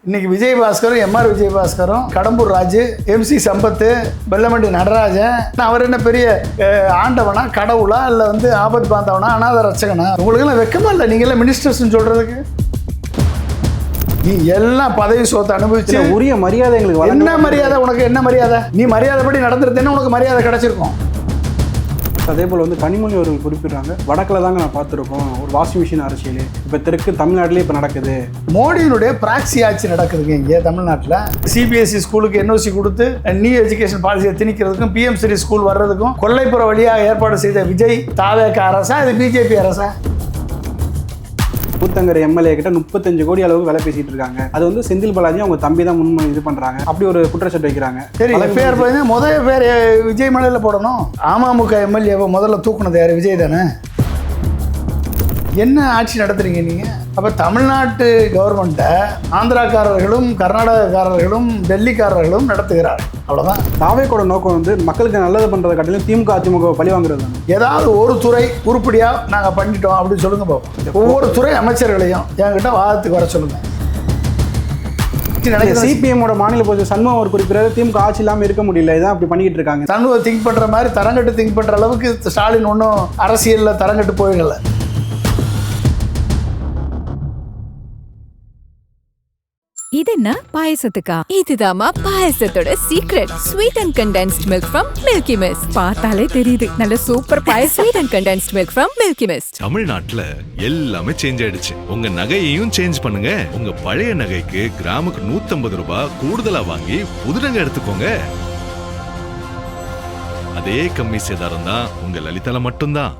இன்னைக்கு விஜயபாஸ்கரும் MR விஜயபாஸ்கரும் Kadambur Raju MC சம்பத்து வெள்ளமண்டி நடராஜன் அவர் என்ன பெரிய ஆண்டவனா கடவுளா இல்லை வந்து ஆபத் பாந்தவனா அநாத ரட்சகனா? உங்களுக்கெல்லாம் வெக்கமா இல்லை நீங்களாம் மினிஸ்டர்ஸ்ன்னு சொல்றதுக்கு? நீ எல்லாம் பதவி சோத்தை அனுபவிச்சு உரிய மரியாதை எங்களுக்கு என்ன மரியாதை? உனக்கு என்ன மரியாதை? நீ மரியாதைப்படி நடந்துருந்தேன்னா உனக்கு மரியாதை கிடைச்சிருக்கும். அதே போல் வந்து கனிமொழி அவர்கள் குறிப்பிட்றாங்க, வடக்கில் தாங்க நான் பார்த்துருக்கோம் ஒரு வாஷிங் மிஷின் அரசியல் இப்போ தெற்கு தமிழ்நாட்டிலே இப்போ நடக்குது. மோடியினுடைய பிராக்சி ஆட்சி நடக்குதுங்க இங்கே தமிழ்நாட்டில். CBSE ஸ்கூலுக்கு NOC கொடுத்து நியூ எஜுகேஷன் பாலிசியை திணிக்கிறதுக்கும் PM3 ஸ்கூல் வர்றதுக்கும் கொல்லைப்புற வழியாக ஏற்பாடு செய்த விஜய் தாவேக அரசா இது BJP அரசா? கூத்தங்கரை MLA கிட்ட 35 கோடி அளவுக்கு விலை பேசிட்டு இருக்காங்க. அது வந்து செந்தில் பாலாஜி அவங்க தம்பி தான் இது பண்றாங்க, அப்படி ஒரு குற்றச்சாட்டு வைக்கிறாங்க. சரி, எஃப்ஐஆர் போய் முதல் எஃப்ஐஆர் விஜய் மேலையில் போடணும். அமமுக MLA முதல்ல தூக்குனது யார்? விஜய் தானே. என்ன ஆட்சி நடத்துறீங்க நீங்க? அப்ப தமிழ்நாட்டு கவர்மெண்ட்டை ஆந்திராக்காரர்களும் கர்நாடகக்காரர்களும் டெல்லிக்காரர்களும் நடத்துகிறார். அவ்வளவுதான். தாவேக்கோட நோக்கம் வந்து மக்களுக்கு நல்லது பண்றதை காட்டிலும் திமுக அதிமுக பழி வாங்குறது தான். ஏதாவது ஒரு துறை உருப்படியா நாங்க பண்ணிட்டோம் அப்படின்னு சொல்லுங்க பாப்போம். ஒவ்வொரு துறை அமைச்சர்களையும் என்கிட்ட வாதத்துக்கு வர சொல்லுங்க. CPM-ஓட மாநில பொதுச் சண்முகம் அவர் குறிப்பிடாத திமுக ஆட்சி இல்லாமல் இருக்க முடியல, இதான் அப்படி பண்ணிக்கிட்டு இருக்காங்க. சண்முகம் திங்க் பண்ற மாதிரி தரங்கட்டு திங்க் பண்ற அளவுக்கு ஸ்டாலின் ஒன்றும் அரசியல்ல தரங்கட்டு போயிடல. இது என்ன பாயசத்துக்கா? இதுதாமா பாயசத்தோட secret. Sweet and condensed milk from Milky Mist. பார்த்தாலே தெரியுது நல்ல சூப்பர் பாயசம். Sweet and condensed milk from Milky Mist. தமிழ்நாட்டுல எல்லாமே சேஞ்ச் ஆயிடுச்சு. உங்க நகையையும் சேஞ்ச் பண்ணுங்க. உங்க பழைய நகைக்கு கிராமுக்கு 150 ரூபாய் கூடுதலா வாங்கி புது நகை எடுத்துக்கோங்க. அதே கம்மி சேதாரம் தான் உங்க லலிதால மட்டும்தான்.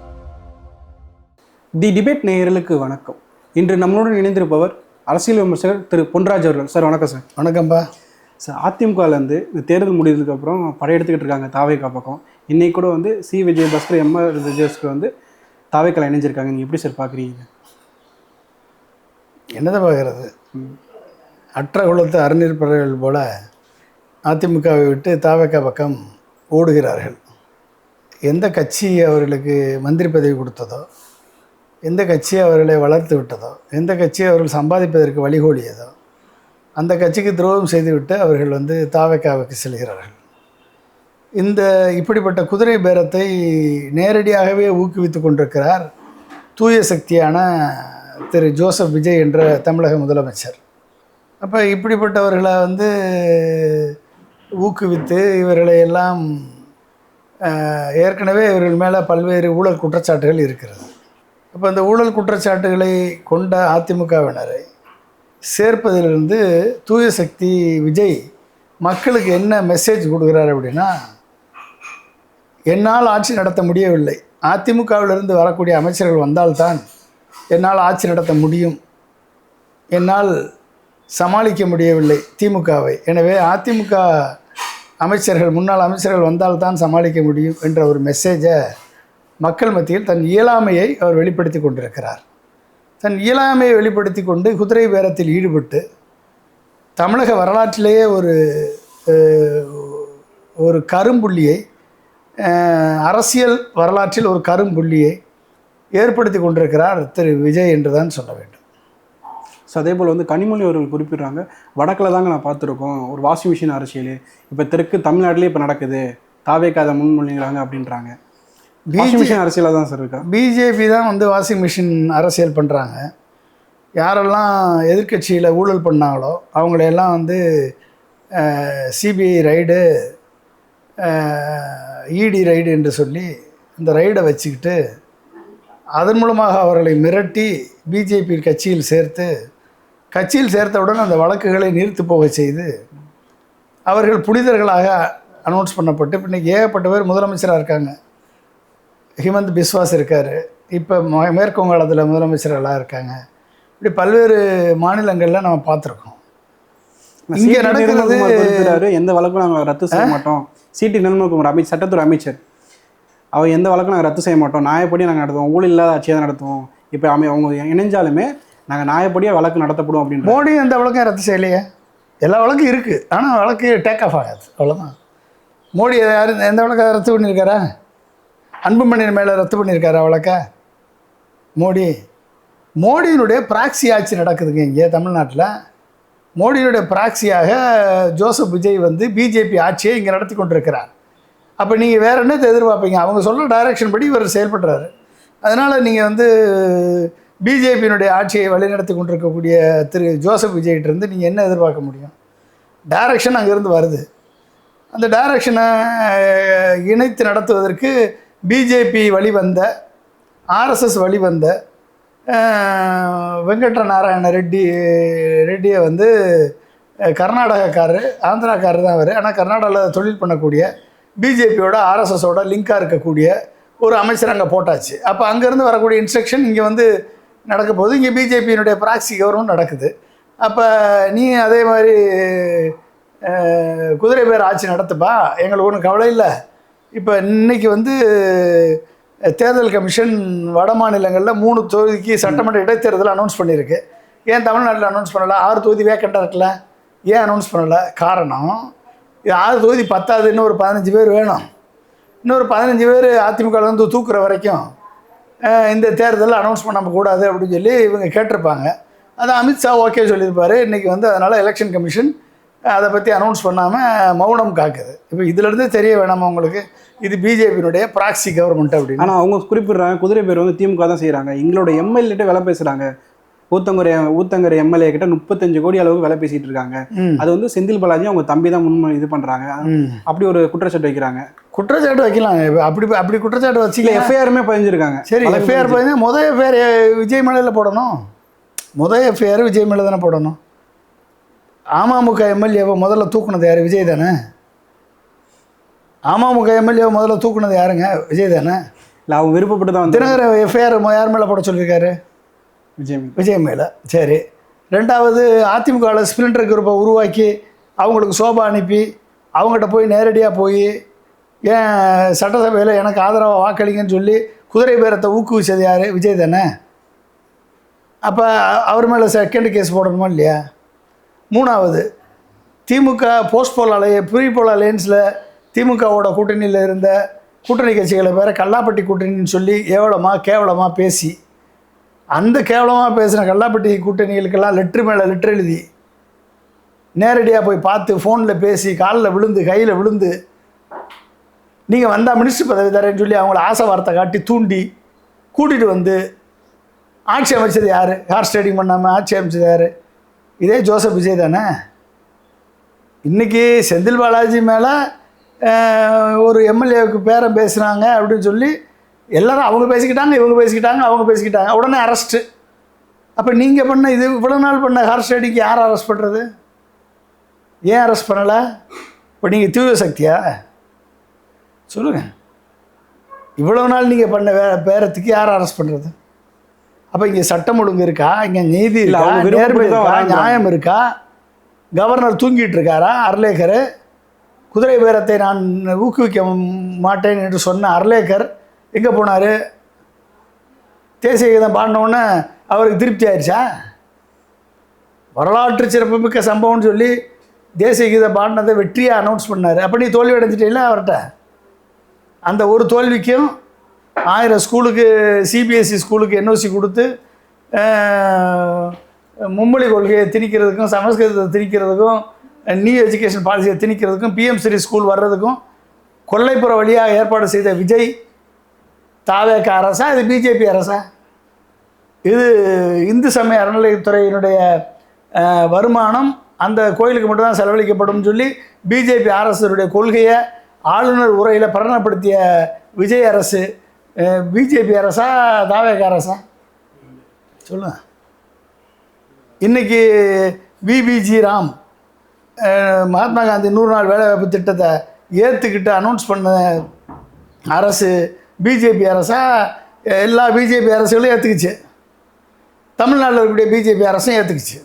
தி டிபேட் நேயர்களுக்கு வணக்கம். இன்று நம்மளுடன் இணைந்திருப்பவர் அரசியல் விமர்சகர் திரு பொன்ராஜ் அவர்கள். சார் வணக்கம். சார் வணக்கம்பா. சார், அதிமுகலேருந்து இந்த தேர்தல் முடிந்ததுக்கு அப்புறம் படையெடுத்துக்கிட்டு இருக்காங்க தாவேக்கா பக்கம். இன்னைக்கு கூட வந்து விஜயபாஸ்கர் எம்ஆர் விஜயபாஸ்கர் வந்து தாவேக்கால இணைஞ்சிருக்காங்க. நீங்கள் எப்படி சார் பார்க்குறீங்க? என்னதை பார்க்கறது? அற்ற குலத்து அறநீர்ப்பவர்கள் போல அதிமுகவை விட்டு தாவேக்கா பக்கம் ஓடுகிறார்கள். எந்த கட்சி அவர்களுக்கு மந்திரி பதவி கொடுத்ததோ, எந்த கட்சி அவர்களை வளர்த்து விட்டதோ, எந்த கட்சி அவர்கள் சம்பாதிப்பதற்கு வழிகோலியதோ அந்த கட்சிக்கு துரோகம் செய்துவிட்டு அவர்கள் வந்து தாவேக்காவுக்கு செல்கிறார்கள். இப்படிப்பட்ட குதிரை பேரத்தை நேரடியாகவே ஊக்குவித்து கொண்டிருக்கிறார் தூய சக்தியான திரு ஜோசப் விஜய் என்ற தமிழக முதலமைச்சர். அப்போ இப்படிப்பட்டவர்களை வந்து ஊக்குவித்து இவர்களை எல்லாம் ஏற்கனவே இவர்கள் மேலே பல்வேறு ஊழல் குற்றச்சாட்டுகள் இருக்கிறது. அப்போ இந்த ஊழல் குற்றச்சாட்டுகளை கொண்ட அதிமுகவினரை சேர்ப்பதிலிருந்து தூய சக்தி விஜய் மக்களுக்கு என்ன மெசேஜ் கொடுக்குறாரு அப்படின்னா, என்னால் ஆட்சி நடத்த முடியவில்லை, அதிமுகவிலிருந்து வரக்கூடிய அமைச்சர்கள் வந்தால்தான் என்னால் ஆட்சி நடத்த முடியும், என்னால் சமாளிக்க முடியவில்லை திமுகவை, எனவே அதிமுக அமைச்சர்கள் முன்னாள் அமைச்சர்கள் வந்தால்தான் சமாளிக்க முடியும் என்ற ஒரு மெசேஜை மக்கள் மத்தியில் தன் இயலாமையை அவர் வெளிப்படுத்தி கொண்டிருக்கிறார். தன் இயலாமையை வெளிப்படுத்தி கொண்டு குதிரை பேரத்தில் ஈடுபட்டு தமிழக வரலாற்றிலேயே ஒரு கரும்புள்ளியை, அரசியல் வரலாற்றில் ஒரு கரும்புள்ளியை ஏற்படுத்தி கொண்டிருக்கிறார் திரு விஜய் என்று தான் சொல்ல வேண்டும். ஸோ அதே போல் வந்து கனிமொழி அவர்கள் குறிப்பிட்றாங்க, வடக்கில் தாங்க நான் பார்த்துருக்கோம் ஒரு வாஷிங் மிஷின் அரசியல் இப்போ தெற்கு தமிழ்நாட்டிலே இப்போ நடக்குது, தாவேக்கா அதை முன்மொழிகிறாங்க அப்படின்றாங்க. வாஷிங் மிஷின் அரசியலாக தான் சார் இருக்கா? BJP தான் வந்து வாஷிங் மிஷின் அரசியல் பண்ணுறாங்க. யாரெல்லாம் எதிர்கட்சியில் ஊழல் பண்ணாங்களோ அவங்களையெல்லாம் வந்து CBI ரைடு, ED ரைடு என்று சொல்லி இந்த ரைடை வச்சுக்கிட்டு அதன் மூலமாக அவர்களை மிரட்டி BJP கட்சியில் சேர்த்தவுடன் அந்த வழக்குகளை நீர்த்து போக செய்து அவர்கள் புனிதர்களாக அனௌன்ஸ் பண்ணப்பட்டு இன்றைக்கி ஏகப்பட்ட பேர் முதலமைச்சராக இருக்காங்க. ஹிமந்த் பிஸ்வாஸ் இருக்கார், இப்போ மேற்கு வங்காளத்தில் முதலமைச்சர்களாக இருக்காங்க. இப்படி பல்வேறு மாநிலங்களில் நம்ம பார்த்துருக்கோம். இங்கே நடக்கிறது எந்த வழக்கும் நாங்கள் ரத்து செய்ய மாட்டோம். CT நிர்மல்குமார் சட்டத்துறை அமைச்சர் அவர் எந்த வழக்கும் நாங்கள் ரத்து செய்ய மாட்டோம், நியாயப்படி நாங்கள் நடத்துவோம், ஊழல் இல்லாத ஆட்சியை தான் நடத்துவோம். இப்போ அவங்க இணைஞ்சாலுமே நாங்கள் நியாயப்படியாக வழக்கு நடத்தப்படும் அப்படின்னு. மோடி எந்த வழக்கும் ரத்து செய்யலையே, எல்லா வழக்கும் இருக்குது, ஆனால் வழக்கு டேக் ஆஃப் ஆகாது, அவ்வளோதான். மோடி எந்த வழக்கை ரத்து பண்ணியிருக்காரா? அன்புமணி மேலே ரத்து பண்ணியிருக்காரா வழக்க? மோடியினுடைய பிராக்சி ஆட்சி நடக்குதுங்க இங்கே தமிழ்நாட்டில். மோடியினுடைய ப்ராக்சியாக ஜோசப் விஜய் வந்து பிஜேபி ஆட்சியை இங்கே நடத்தி கொண்டிருக்கிறார். அப்போ நீங்கள் வேறு என்னத்தை எதிர்பார்ப்பீங்க? அவங்க சொல்கிற டைரக்ஷன் படி இவர் செயல்படுறாரு. அதனால் நீங்கள் வந்து பிஜேபியினுடைய ஆட்சியை வழிநடத்தி கொண்டிருக்கக்கூடிய திரு ஜோசப் விஜய்கிட்டேருந்து நீங்கள் என்ன எதிர்பார்க்க முடியும்? டைரக்ஷன் அங்கேருந்து வருது. அந்த டைரக்ஷனை இணைத்து நடத்துவதற்கு பிஜேபி வழிவந்த, ஆர்எஸ்எஸ் வழிவந்த வெங்கட்ர நாராயண ரெட்டியை வந்து கர்நாடகக்காரர், ஆந்திராக்காரர் தான் அவர். ஆனால் கர்நாடகாவில் தொழில் பண்ணக்கூடிய பிஜேபியோட ஆர்எஸ்எஸோட லிங்காக இருக்கக்கூடிய ஒரு அமைச்சர் அங்கே போட்டாச்சு. அப்போ அங்கேருந்து வரக்கூடிய இன்ஸ்ட்ரக்ஷன் இங்கே வந்து நடக்க போகுது. இங்கே பிஜேபியினுடைய ப்ராக்சி கவர்மெண்ட் நடக்குது. அப்போ நீ அதே மாதிரி குதிரை பேர் ஆட்சி நடத்துப்பா, எங்களுக்கு ஒன்றும் கவலை இல்லை. இப்போ இன்றைக்கி வந்து தேர்தல் கமிஷன் வட மாநிலங்களில் 3 தொகுதிக்கு சட்டமன்ற இடைத்தேர்தல் அனௌன்ஸ் பண்ணியிருக்கு. ஏன் தமிழ்நாட்டில் அனௌன்ஸ் பண்ணலை? 6 தொகுதி வேக்கண்டாக இருக்குல்ல, ஏன் அனௌன்ஸ் பண்ணலை? காரணம், இது 6 தொகுதி பத்தாது, இன்னும் ஒரு 15 பேர் வேணும். இன்னொரு 15 பேர் அதிமுகலேருந்து தூக்குற வரைக்கும் இந்த தேர்தலில் அனௌன்ஸ் பண்ணக்கூடாது அப்படின்னு சொல்லி இவங்க கேட்டிருப்பாங்க. அது அமித்ஷா ஓகே சொல்லியிருப்பார். இன்றைக்கி வந்து அதனால் எலெக்ஷன் கமிஷன் அதை பற்றி அனௌன்ஸ் பண்ணாமல் மௌனம் காக்குது. இப்போ இதிலேருந்து தெரிய வேணாமா உங்களுக்கு இது பிஜேபியினுடைய ப்ராக்சி கவர்மெண்ட் அப்படின்னு? ஆனால் அவங்க குறிப்பிடுறாங்க குதிரை பேர் வந்து திமுக தான் செய்கிறாங்க. எங்களோட எம்எல்ஏட்ட வேலை பேசுகிறாங்க. ஊத்தங்கரை எம்எல்ஏ கிட்ட 35 கோடி அளவுக்கு வேலை பேசிட்டு இருக்காங்க. அது வந்து செந்தில் பாலாஜி அவங்க தம்பி தான் இது பண்றாங்க. அப்படி ஒரு குற்றச்சாட்டு வைக்கிறாங்க. குற்றச்சாட்டு வைக்கலாம். அப்படி குற்றச்சாட்டு வச்சுக்கல. எஃப்ஐஆருமே பதிஞ்சிருக்காங்க. சரி, எஃப்ஐஆர் பதிஞ்சு முதல் எஃப்ஐஆர் விஜய் மேலே போடணும். முதல் எஃப்ஐஆர் விஜய் மேலே தானே போடணும். அமமுக எம்எல்ஏவை முதல்ல தூக்குனது யார்? விஜய் தானே. அமமுக எம்எல்ஏவை முதல்ல தூக்குனது யாருங்க? விஜய் தானே. இல்லை, அவங்க விருப்பப்பட்டு தான் தினகரன் எஃப்ஐஆர் யார் மேலே போட சொல்லியிருக்காரு? விஜய் மேலே. சரி, ரெண்டாவது அதிமுகவில் ஸ்பிளிண்டர் குரூப்பை உருவாக்கி அவங்களுக்கு சோபா அனுப்பி அவங்ககிட்ட போய் நேரடியாக போய் ஏன் சட்டசபையில் எனக்கு ஆதரவாக வாக்களிங்கன்னு சொல்லி குதிரை பேரத்தை ஊக்குவிச்சது யார்? விஜய் தானே. அப்போ அவர் மேலே செகண்ட் கேஸ் போடணுமா இல்லையா? மூணாவது, திமுக ப்ரீ போல் அலையன்ஸில் திமுகவோட கூட்டணியில் இருந்த கூட்டணி கட்சிகளை பேர கல்லாப்பட்டி கூட்டணின்னு சொல்லி கேவலமாக பேசி அந்த கேவலமாக பேசின கல்லாப்பட்டி கூட்டணிகளுக்கெல்லாம் லெட்ரு மேலே லெட்ரு எழுதி நேரடியாக போய் பார்த்து ஃபோனில் பேசி காலில் விழுந்து கையில் விழுந்து நீங்கள் வந்தால் மினிஸ்டர் பதவி தரேன்னு சொல்லி அவங்கள ஆசை வார்த்தை காட்டி தூண்டி கூட்டிகிட்டு வந்து ஆட்சி அமைச்சது யார்? ஹார்ஸ் ரைடிங் பண்ணாமல் ஆட்சி அமைச்சது யார்? இதே ஜோசப் விஜய் தானே. இன்றைக்கி செந்தில் பாலாஜி மேலே ஒரு எம்எல்ஏவுக்கு பேரம் பேசுனாங்க அப்படின்னு சொல்லி எல்லோரும் அவங்க பேசிக்கிட்டாங்க, இவங்க பேசிக்கிட்டாங்க, அவங்க பேசிக்கிட்டாங்க, உடனே அரெஸ்ட்டு. அப்போ நீங்கள் பண்ண இது இவ்வளோ நாள் பண்ண ஹார்ஸ் ரைடிங்க்கு யார் அரெஸ்ட் பண்ணுறது? ஏன் அரெஸ்ட் பண்ணலை? இப்போ நீங்கள் தீவிர சக்தியா? சொல்லுங்கள். இவ்வளோ நாள் நீங்கள் பண்ண பேரத்துக்கு யார் அரெஸ்ட் பண்ணுறது? அப்போ இங்கே சட்டம் ஒழுங்கு இருக்கா? இங்கே நீதி இருக்கா? நேர்மை இருக்கா? நியாயம் இருக்கா? கவர்னர் தூங்கிட்டு இருக்காரா? அர்லேக்கர் குதிரை பேரத்தை நான் ஊக்குவிக்க மாட்டேன் என்று சொன்ன அர்லேக்கர் எங்கே போனார்? தேசிய கீதம் பாடினோடனே அவருக்கு திருப்தி ஆயிடுச்சா? வரலாற்று சிறப்புமிக்க சம்பவம்னு சொல்லி தேசிய கீதம் பாடினதை வெற்றியாக அனௌன்ஸ் பண்ணார். அப்போ நீ தோல்வி அடைஞ்சிட்டீங்களா அவர்கிட்ட? அந்த ஒரு தோல்விக்கும் 1000 ஸ்கூலுக்கு சிபிஎஸ்சி ஸ்கூலுக்கு என்ஓசி கொடுத்து மும்மொழி கொள்கையை திணிக்கிறதுக்கும் சமஸ்கிருதத்தை திணிக்கிறதுக்கும் நியூ எஜுகேஷன் பாலிசியை திணிக்கிறதுக்கும் பிஎம் சிரி ஸ்கூல் வர்றதுக்கும் கொல்லைப்புற வழியாக ஏற்பாடு செய்த விஜய் தாவேக அரசா? இது பிஜேபி அரசா? இது இந்து சமய அறநிலையத்துறையினுடைய வருமானம் அந்த கோயிலுக்கு மட்டும்தான் செலவழிக்கப்படும் சொல்லி பிஜேபி அரசுடைய கொள்கையை ஆளுநர் உரையில் பிரகடனப்படுத்திய விஜய் அரசு பிஜேபி அரசா தாவேக அரசா? சொல்லுங்கள். இன்றைக்கி விபிஜி ராம் மகாத்மா காந்தி 100 நாள் வேலைவாய்ப்பு திட்டத்தை ஏற்றுக்கிட்டு அனௌன்ஸ் பண்ண அரசு பிஜேபி அரசா? எல்லா பிஜேபி அரசுகளும் ஏற்றுக்குச்சு. தமிழ்நாட்டில் இருக்கக்கூடிய பிஜேபி அரசும் ஏற்றுக்குச்சு.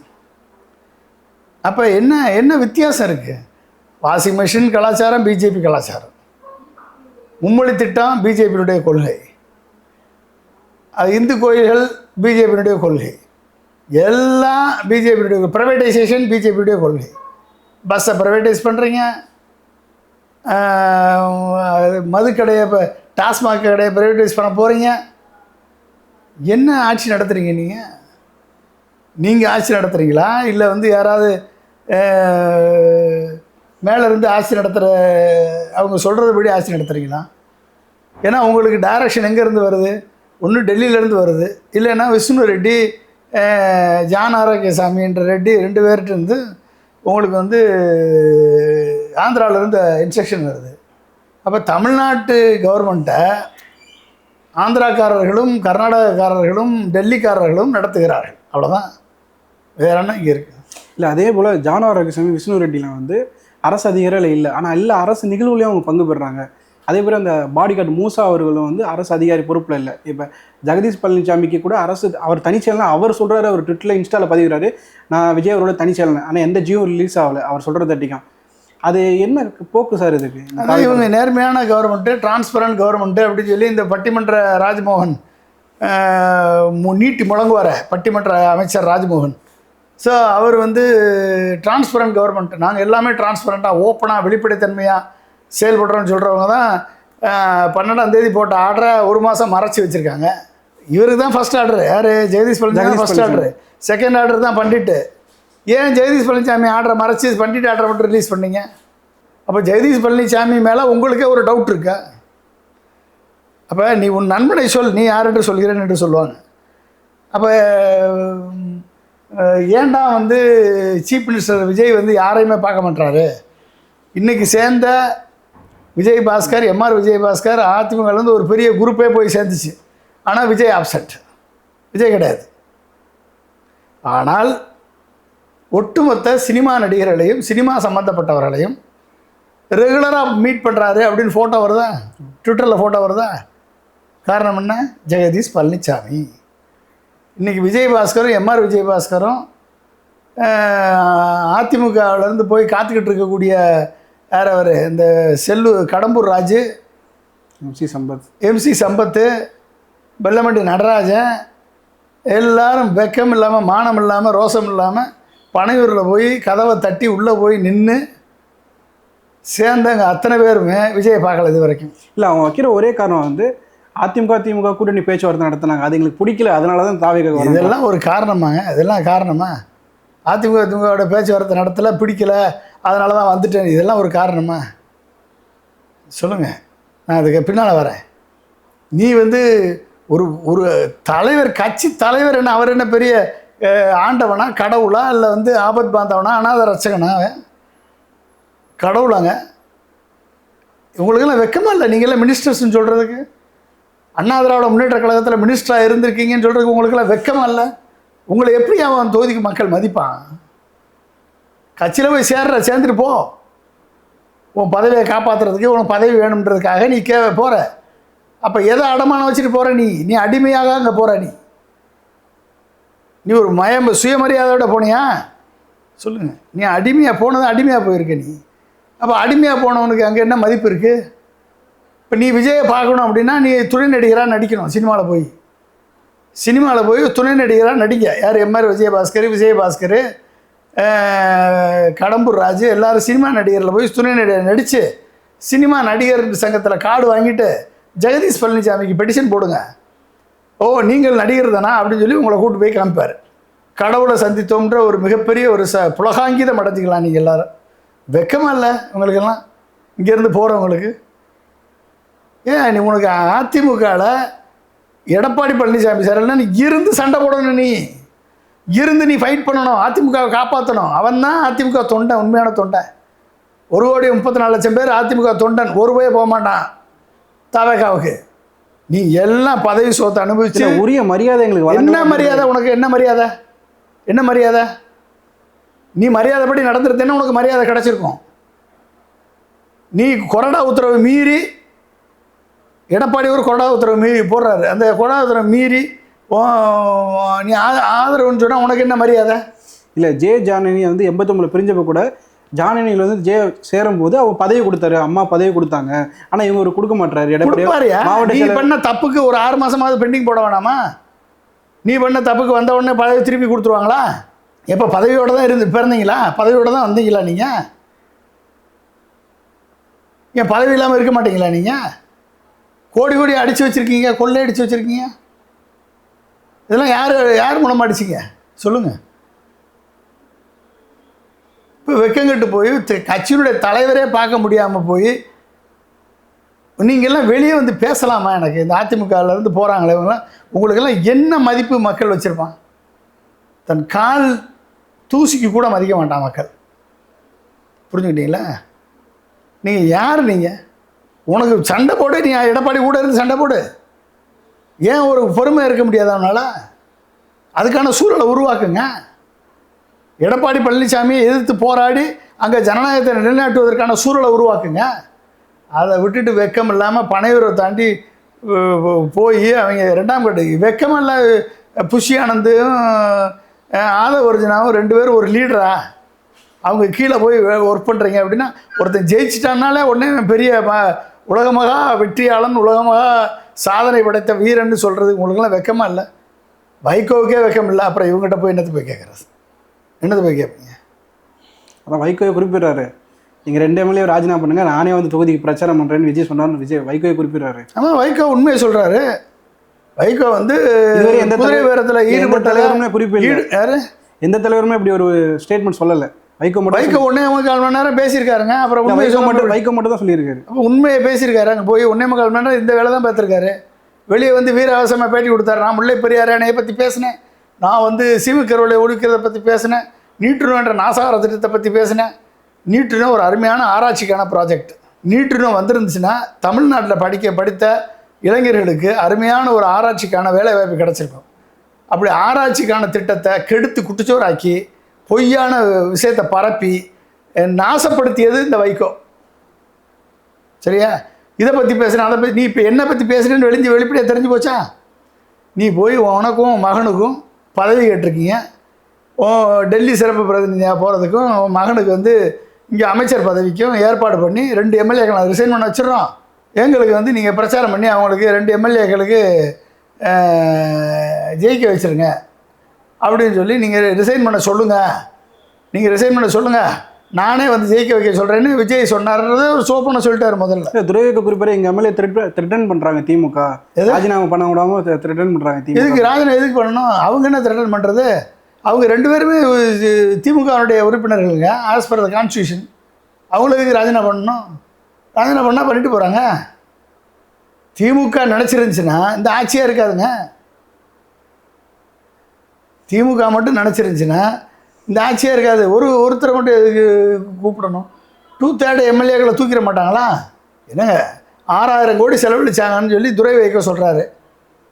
அப்போ என்ன வித்தியாசம் இருக்குது? வாஷிங் மிஷின் கலாச்சாரம் பிஜேபி கலாச்சாரம், மும்மொழி திட்டம் பிஜேபியினுடைய கொள்கை, இந்து கோயில்கள் பிஜேபியினுடைய கொள்கை, எல்லாம் பிஜேபியுடைய ப்ரைவேட்டைசேஷன் பிஜேபியுடைய கொள்கை. பஸ்ஸை ப்ரைவேட்டைஸ் பண்ணுறீங்க, மதுக்கடையை இப்போ டாஸ்மாக் கடையை ப்ரைவேட்டைஸ் பண்ண போகிறீங்க. என்ன ஆட்சி நடத்துகிறீங்க நீங்கள் ஆட்சி நடத்துகிறீங்களா? இல்லை வந்து யாராவது மேலேருந்து ஆட்சி நடத்துகிற அவங்க சொல்கிறதுபடி ஆட்சி நடத்துகிறீங்களா? ஏன்னா உங்களுக்கு டைரக்ஷன் எங்கேருந்து வருது? ஒன்று டெல்லியிலேருந்து வருது, இல்லைன்னா விஷ்ணு ரெட்டி ஜான் ஆரோக்கியசாமின்ற ரெட்டி 2 பேர்கிட்ட இருந்து உங்களுக்கு வந்து ஆந்திராவிலேருந்து இன்ஸ்ட்ரக்ஷன் வருது. அப்போ தமிழ்நாட்டு கவர்மெண்ட்டை ஆந்திராக்காரர்களும் கர்நாடகக்காரர்களும் டெல்லிக்காரர்களும் நடத்துகிறார்கள். அவ்வளோதான், வேற என்ன இங்கே இருக்குது? இல்லை அதே போல் ஜான் ஆரோக்கியசாமி விஷ்ணு ரெட்டிலாம் வந்து அரசு அதிகாரிகள் இல்லை, ஆனால் எல்லா அரசு நிகழ்வுலையும் அவங்க பங்கு பெறுறாங்க. அதே போல் அந்த பாடிகார்டு மூசா அவர்களும் வந்து அரசு அதிகாரி பொறுப்பில் இல்லை. இப்போ ஜெகதீஷ் பழனிசாமிக்கு கூட அரசு அவர் தனிச்செயல்னா அவர் சொல்கிறாரு, அவர் ட்விட்டரில் இன்ஸ்டாவில் பதிவுறாரு நான் விஜய் அவரோட தனிச்செயல்னு, ஆனால் எந்த ஜியோ ரிலீஸ் ஆகலை அவர் சொல்கிற தட்டிக்கும். அது என்ன போக்கு சார் இதுக்கு? அதான் இவங்க நேர்மையான கவர்மெண்ட்டு, டிரான்ஸ்பரண்ட் கவர்மெண்ட்டு அப்படின்னு சொல்லி இந்த பட்டிமன்ற ராஜ்மோகன் நீட்டி முழங்குவார், பட்டிமன்ற அமைச்சர் ராஜ்மோகன். ஸோ அவர் வந்து டிரான்ஸ்பரண்ட் கவர்மெண்ட், நாங்கள் எல்லாமே டிரான்ஸ்பரண்ட்டாக ஓப்பனாக வெளிப்படைத்தன்மையாக செயல்படுறோன்னு சொல்கிறவங்க தான் 12ஆம் தேதி போட்ட ஆர்டரை 1 மாதம் மறைச்சி வச்சுருக்காங்க. இவருக்கு தான் ஃபஸ்ட் ஆர்டர். யார்? Jagadish Palanisamy first order. Second order தான் பண்டிட்டு. ஏன் ஜெகதீஷ் பழனிசாமி ஆர்டரை மறைச்சி பண்டிட் ஆர்டரை மட்டும் ரிலீஸ் பண்ணீங்க? அப்போ ஜெகதீஷ் பழனிசாமி மேலே உங்களுக்கே ஒரு டவுட் இருக்கா? அப்போ நீ உன் நண்பனை சொல், நீ யார்கிட்ட சொல்கிறேன்னு என்று சொல்லுவாங்க. அப்போ ஏன்டா வந்து சீஃப் மினிஸ்டர் விஜய் வந்து யாரையுமே பார்க்க மாட்டாரு? இன்றைக்கி சேர்ந்த விஜயபாஸ்கர், எம்ஆர் விஜயபாஸ்கர் அதிமுகலேருந்து ஒரு பெரிய குரூப்பே போய் சேர்ந்துச்சு. ஆனால் விஜய் ஆப்சென்ட், விஜய் கிடையாது. ஆனால் ஒட்டுமொத்த சினிமா நடிகர்களையும் சினிமா சம்மந்தப்பட்டவர்களையும் ரெகுலராக மீட் பண்ணுறாரு அப்படின்னு ஃபோட்டோ வருதா? ட்விட்டரில் ஃபோட்டோ வருதா? காரணம் என்ன? ஜெகதீஷ் பழனிசாமி. இன்றைக்கி விஜயபாஸ்கரும் எம்ஆர் விஜயபாஸ்கரும் அதிமுகவிலேருந்து போய் காத்துக்கிட்டு இருக்கக்கூடிய யார் அவர்? இந்த கடம்பூர் ராஜு, எம்சி சம்பத்து, வெள்ளமண்டி நடராஜன் எல்லாரும் வெக்கம் இல்லாமல் மானம் இல்லாமல் ரோசம் இல்லாமல் பனையூரில் போய் கதவை தட்டி உள்ளே போய் நின்று சேர்ந்தவங்க அத்தனை பேருமே விஜயை பார்க்கல இது வரைக்கும். இல்லை அவங்க வைக்கிற ஒரே காரணம் வந்து அதிமுக கூட்டணி பேச்சுவார்த்தை நடத்தினாங்க, அது எங்களுக்கு பிடிக்கல, அதனால தான் தாவேக. இதெல்லாம் ஒரு காரணமாங்க? இதெல்லாம் காரணமா? அதிமுகவோட பேச்சுவார்த்தை நடத்தலை, பிடிக்கல, அதனால தான் வந்துட்டேன், இதெல்லாம் ஒரு காரணமா? சொல்லுங்கள், நான் அதுக்கு பின்னால் வரேன். நீ வந்து ஒரு தலைவர், கட்சி தலைவர் என்ன, அவர் என்ன பெரிய ஆண்டவனா, கடவுளா, இல்லை வந்து ஆபத் பாந்தவனா, அநாத ரட்சகனா, கடவுளாங்க? உங்களுக்கெல்லாம் வெக்கமா இல்லை? நீங்கள்லாம் மினிஸ்டர்ஸ்ன்னு சொல்கிறதுக்கு, அண்ணா திராவிட முன்னேற்ற கழகத்தில் மினிஸ்டராக இருந்திருக்கீங்கன்னு சொல்கிறதுக்கு உங்களுக்கெல்லாம் வெக்கமா இல்லை? உங்களை எப்படி அவன் தொகுதிக்கு மக்கள் மதிப்பான்? கட்சியில் போய் சேர்ந்துட்டு போ. உன் பதவியை காப்பாற்றுறதுக்கு, உனக்கு பதவி வேணுன்றதுக்காக நீ போகிற. அப்போ எதை அடமானம் வச்சுட்டு போகிற? நீ அடிமையாக அங்கே போகிற. நீ ஒரு சுயமரியாதையோட போனியா? சொல்லுங்கள். நீ அடிமையாக போனது, அடிமையாக போயிருக்க நீ. அப்போ அடிமையாக போனவனுக்கு அங்கே என்ன மதிப்பு இருக்குது? இப்போ நீ விஜயை பார்க்கணும் அப்படின்னா நீ துணை நடிகராக நடிக்கணும். சினிமாவில் போய் துணை நடிகராக நடிங்க. யார்? எம்ஆர் விஜயபாஸ்கர், கடம்பூர் ராஜு எல்லாரும் சினிமா நடிகரில் போய் துணை நடிகர் நடித்து சினிமா நடிகர் சங்கத்தில் கார்டு வாங்கிட்டு ஜெகதீஷ் பழனிசாமிக்கு பெட்டிஷன் போடுங்க. ஓ, நீங்கள் நடிகர் தானா அப்படின்னு சொல்லி உங்களை கூப்பிட்டு போய் காமிப்பார். கடவுளை சந்தித்தோம்ன்ற ஒரு மிகப்பெரிய ஒரு புலகாங்கிதம் அடைஞ்சிக்கலாம். நீங்கள் எல்லோரும் வெக்கமா இல்லை உங்களுக்கெல்லாம்? இங்கேருந்து போகிறவங்களுக்கு ஏன் நீ உனக்கு அதிமுகவில் எடப்பாடி பழனிசாமி சார் நீ இருந்து சண்டை போடணும், நீ ஃபைட் பண்ணணும், அதிமுகவை காப்பாற்றணும். அவன் தான் அதிமுக தொண்டன், உண்மையான தொண்டன். 1,34,00,000 பேர் அதிமுக தொண்டன், ஒரு போய் போக மாட்டான் தவேகாவுக்கு. நீ எல்லாம் பதவி சோத்தை அனுபவிச்சு உரிய மரியாதை எங்களுக்கு என்ன மரியாதை? உனக்கு என்ன மரியாதை? நீ மரியாதைப்படி நடந்துருந்தேன்னா உனக்கு மரியாதை கிடச்சிருக்கும். நீ கொறடா உத்தரவு மீறி, எடப்பாடி ஒரு கொறடா உத்தரவு மீறி போடுறாரு, அந்த கொறடா உத்தரவு மீறி நீ ஆதரவுன்னு சொன்னால் உனக்கு என்ன மரியாதை? இல்லை, ஜானகி வந்து 89 பிரிஞ்சப்போ கூட ஜானகியில் வந்து சேரும்போது அவன் பதவி கொடுத்தாரு, அம்மா பதவி கொடுத்தாங்க. ஆனால் இவங்க ஒரு கொடுக்க மாட்டாரு. எடப்பாடி நீ பண்ண தப்புக்கு ஒரு 6 மாதமாவது பெண்டிங் போட வேணாமா? நீ பண்ண தப்புக்கு வந்த உடனே பதவி திருப்பி கொடுத்துருவாங்களா? எப்போ பதவியோடு தான் பிறந்தீங்களா? பதவியோடு தான் வந்தீங்களா? நீங்கள் ஏன் பதவி இல்லாமல் இருக்க மாட்டீங்களா? நீங்கள் கோடி அடித்து வச்சுருக்கீங்க, கொள்ளை அடித்து வச்சுருக்கீங்க. இதெல்லாம் யார் மூலமாக அடிச்சிங்க சொல்லுங்கள்? இப்போ வெக்கங்கட்டு போய் கட்சியினுடைய தலைவரே பார்க்க முடியாமல் போய் நீங்கள்லாம் வெளியே வந்து பேசலாமா? எனக்கு இந்த அதிமுகவிலேருந்து போகிறாங்களே இவங்களாம், உங்களுக்கெல்லாம் என்ன மதிப்பு மக்கள் வச்சுருப்பான்? தன் கால் தூசிக்கு கூட மதிக்க மாட்டான் மக்கள். புரிஞ்சுக்கிட்டீங்களா? நீங்கள் யார்? நீங்கள் உனக்கு சண்டை போடு, நீ எடப்பாடி கூட இருந்து சண்டை போடு. ஏன் ஒரு பொறுமை இருக்க முடியாதவனால? அதுக்கான சூழலை உருவாக்குங்க. எடப்பாடி பழனிசாமியை எதிர்த்து போராடி அங்கே ஜனநாயகத்தை நிலைநாட்டுவதற்கான சூழலை உருவாக்குங்க. அதை விட்டுட்டு வெக்கம் இல்லாமல் பனையூரை தாண்டி போய் அவங்க 2ஆம் கட்டு வெக்கம் இல்லை. புஷி ஆனந்தும் ஆதவ அர்ஜுனாவும் 2 பேரும் ஒரு லீடரா? அவங்க கீழே போய் ஒர்க் பண்ணுறீங்க அப்படின்னா, ஒருத்தன் ஜெயிச்சிட்டானாலே உடனே பெரிய உலகமகா வெற்றியாளன், உலகமகா சாதனை படைத்த வீரன்னு சொல்கிறதுக்கு உங்களுக்குலாம் வெக்கமாக இல்லை? வைகோவுக்கே வெக்கம் இல்லை, அப்புறம் இவங்ககிட்ட போய் என்னத்தை போய் கேட்குறது? என்னத்தை போய் கேட்பீங்க? அதான் வைகோவை குறிப்பிடுறாரு, நீங்கள் 2 எம்எல்ஏ ராஜினாமா பண்ணுங்க, நானே வந்து தொகுதிக்கு பிரச்சாரம் பண்ணுறேன்னு விஜய் சொன்னார்னு வைகோவை குறிப்பிடுறாரு. ஆமாம், வைகோ உண்மையை சொல்கிறாரு. வைகோ வந்து எந்த குதிரைவேரத்தில் ஈடுபட்ட தலைவருமே குறிப்பிட்டு யாரு? எந்த தலைவருமே இப்படி ஒரு ஸ்டேட்மெண்ட் சொல்லலை. வைகோ மட்டும் வைகோ 1.25 மணி நேரம் பேசியிருக்காருங்க. அப்புறம் வைகோ மட்டும் தான் சொல்லியிருக்காரு. அப்போ உண்மையை பேசியிருக்காரு. அங்கே போய் 1.25 மணி நேரம் இந்த வேலை தான் பார்த்துருக்காரு. வெளியே வந்து வீரவாசமாக பேட்டி கொடுத்தாரு. நான் முல்லை பெரியார் அணையை பற்றி பேசினேன், நான் வந்து சீமக்கருவலை ஒழிக்கிறத பற்றி பேசினேன், நீட்டுணு என்ற நாசார திட்டத்தை பற்றி பேசினேன். நீட்டுணு ஒரு அருமையான ஆராய்ச்சிக்கான ப்ராஜெக்ட். நீட்டுணு வந்துருந்துச்சுன்னா தமிழ்நாட்டில் படித்த இளைஞர்களுக்கு அருமையான ஒரு ஆராய்ச்சிக்கான வேலைவாய்ப்பு கிடச்சிருக்கும். அப்படி ஆராய்ச்சிக்கான திட்டத்தை கெடுத்து குட்டிச்சோராக்கி பொய்யான விஷயத்தை பரப்பி நாசப்படுத்தியது இந்த வைகோ. சரியா? இதை பற்றி பேசுகிறேன், அதை பற்றி நீ இப்போ என்னை பற்றி பேசுகிறேன்னு வெளிப்படையாக தெரிஞ்சு போச்சா? நீ போய் உனக்கும் மகனுக்கும் பதவி கேட்டிருக்கீங்க. டெல்லி சிறப்பு பிரதிநிதியாக போகிறதுக்கும் மகனுக்கு வந்து இங்கே அமைச்சர் பதவிக்கும் ஏற்பாடு பண்ணி 2 எம்எல்ஏக்களை ரிசைன் பண்ண வச்சிடறோம். எங்களுக்கு வந்து நீங்கள் பிரச்சாரம் பண்ணி அவங்களுக்கு 2 எம்எல்ஏக்களுக்கு ஜெயிக்க வச்சுருங்க அப்படின்னு சொல்லி நீங்கள் ரிசைன் பண்ண சொல்லுங்கள், நானே வந்து ஜெயிக்க வைக்க சொல்கிறேன்னு விஜய் சொன்னார்ன்றதை ஒரு சோப்பனை சொல்லிட்டாரு. முதல்ல துரைவைக்கு குறிப்பிட்ட எங்கள் எம்எல்ஏ த்ரெட்டன் பண்ணுறாங்க, திமுக ராஜினாமா பண்ண விடாமல் த்ரெட்டன் பண்ணுறாங்க. எதுக்கு ராஜினாமா எதுக்கு பண்ணணும்? அவங்க என்ன த்ரெட்டன் பண்ணுறது? அவங்க 2 பேருமே திமுகவுடைய உறுப்பினர்களுங்க. ஆஸ் பர் த கான்ஸ்டியூஷன் அவங்களுக்கு ராஜினாமா பண்ணணும். ராஜினாமா பண்ணால் பண்ணிட்டு போகிறாங்க. திமுக நினச்சிருந்துச்சுன்னா இந்த ஆட்சியாக இருக்காதுங்க. திமுக மட்டும் நினச்சிருந்துச்சுன்னா இந்த ஆட்சியாக இருக்காது. ஒருத்தரை மட்டும் எதுக்கு கூப்பிடணும்? 2/3 எம்எல்ஏக்களை தூக்கிட மாட்டாங்களா? என்னங்க 6000 கோடி செலவழிச்சாங்கன்னு சொல்லி துரை வைக்க சொல்கிறாரு.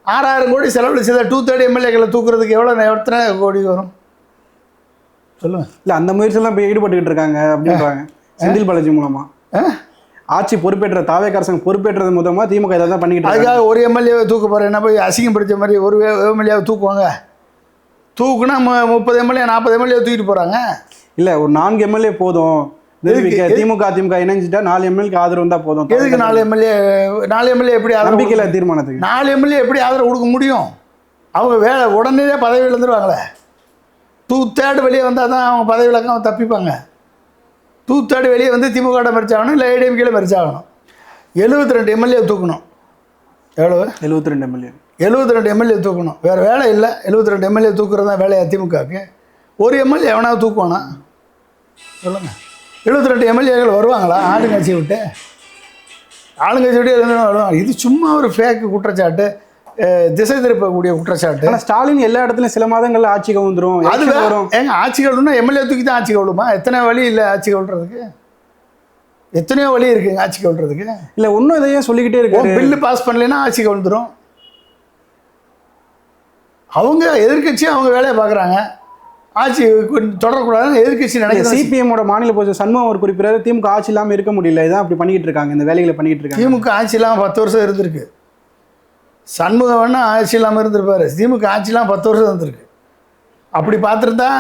6000 கோடி செலவழிச்சதை 2/3 எம்எல்ஏக்களை தூக்குறதுக்கு எத்தனை கோடி வரும் சொல்லுங்கள். இல்லை, அந்த முயற்சியெல்லாம் இப்போ ஈடுபட்டுக்கிட்டு இருக்காங்க அப்படின்றாங்க செந்தில் பாலாஜி மூலமாக. ஆட்சி பொறுப்பேற்ற தாவேக அரசாங்கம் பொறுப்பேற்றது மூலமாக திமுக இதை தான் பண்ணிக்கிட்டு அதுக்காக ஒரு எம்எல்ஏவை தூக்க போகிறேன். என்ன போய் அசிங்கப்படுத்த மாதிரி ஒரு எம்எல்ஏவை தூக்குவாங்க? தூக்குனா 30 எம்எல்ஏ 40 எம்எல்ஏ தூக்கிட்டு போகிறாங்க. இல்லை, ஒரு 4 எம்எல்ஏ போதும். திமுக இணைஞ்சிட்டா 4 எம்எல்ஏக்கு ஆதரவு இருந்தால் போதும். எதுக்கு 4 எம்எல்ஏ எப்படி நம்பிக்கையில தீர்மானத்துக்கு 4 எம்எல்ஏ எப்படி ஆதரவு கொடுக்க முடியும்? அவங்க வேலை உடனே பதவி இழந்துருவாங்களே. 2/3 வெளியே வந்தால் தான் அவங்க பதவி இழக்க அவங்க தப்பிப்பாங்க. 2/3 வெளியே வந்து திமுக மறிச்சாகணும், இல்லை ஏடிஎம்கேல மறிச்சாகணும். 72 எம்எல்ஏ தூக்கணும். எவ்வளவு? 72 எம்எல்ஏ 72 எம்எல்ஏ தூக்கணும். வேறு வேலை இல்லை. 72 எம்எல்ஏ தூக்குறது தான் வேலையா திமுகவுக்கு? ஒரு எம்எல்ஏ எவனாவது தூக்குவானா சொல்லுங்கள்? 72 எம்எல்ஏக்கள் வருவாங்களா ஆளுங்கட்சியை விட்டு? ஆளுங்கட்சி விட்டு வருவாங்க. இது சும்மா ஒரு ஃபேக்கு குற்றச்சாட்டு, திசை திருப்பக்கூடிய குற்றச்சாட்டு. ஆனால் ஸ்டாலின் எல்லா இடத்துலையும் சில மாதங்களில் ஆட்சி கவுந்துரும். அது வரும். ஏங்க ஆட்சி கவுளுன்னா எம்எல்ஏ தூக்கி தான் ஆட்சி கவுளுமா? எத்தனை வழி இல்லை ஆட்சி கவுள்றதுக்கு? எத்தனையோ வழி இருக்குங்க ஆட்சி கவுள்றதுக்கு. இல்லை, இன்னும் இதையும் சொல்லிக்கிட்டே இருக்கு. பில்லு பாஸ் பண்ணலைன்னா ஆட்சி கவுந்துடும். அவங்க எதிர்கட்சி அவங்க வேலையை பார்க்குறாங்க. ஆட்சி தொடரக்கூடாதுன்னு எதிர்கட்சி நினைக்கிறேன். சிபிஎம்மோட மாநில பொதுச் சண்முகம் ஒரு குறிப்பிடாரு, திமுக ஆட்சி இல்லாமல் இருக்க முடியல, இதான் அப்படி பண்ணிக்கிட்டு இருக்காங்க, இந்த வேலைகளை பண்ணிக்கிட்டு இருக்காங்க. திமுக ஆட்சி இல்லாமல் 10 வருஷம் இருந்திருக்கு. சண்முகம் வேணா ஆட்சி இல்லாமல் இருந்திருப்பாரு. திமுக ஆட்சி இல்லாமல் 10 வருஷம் இருந்திருக்கு. அப்படி பார்த்துருந்தா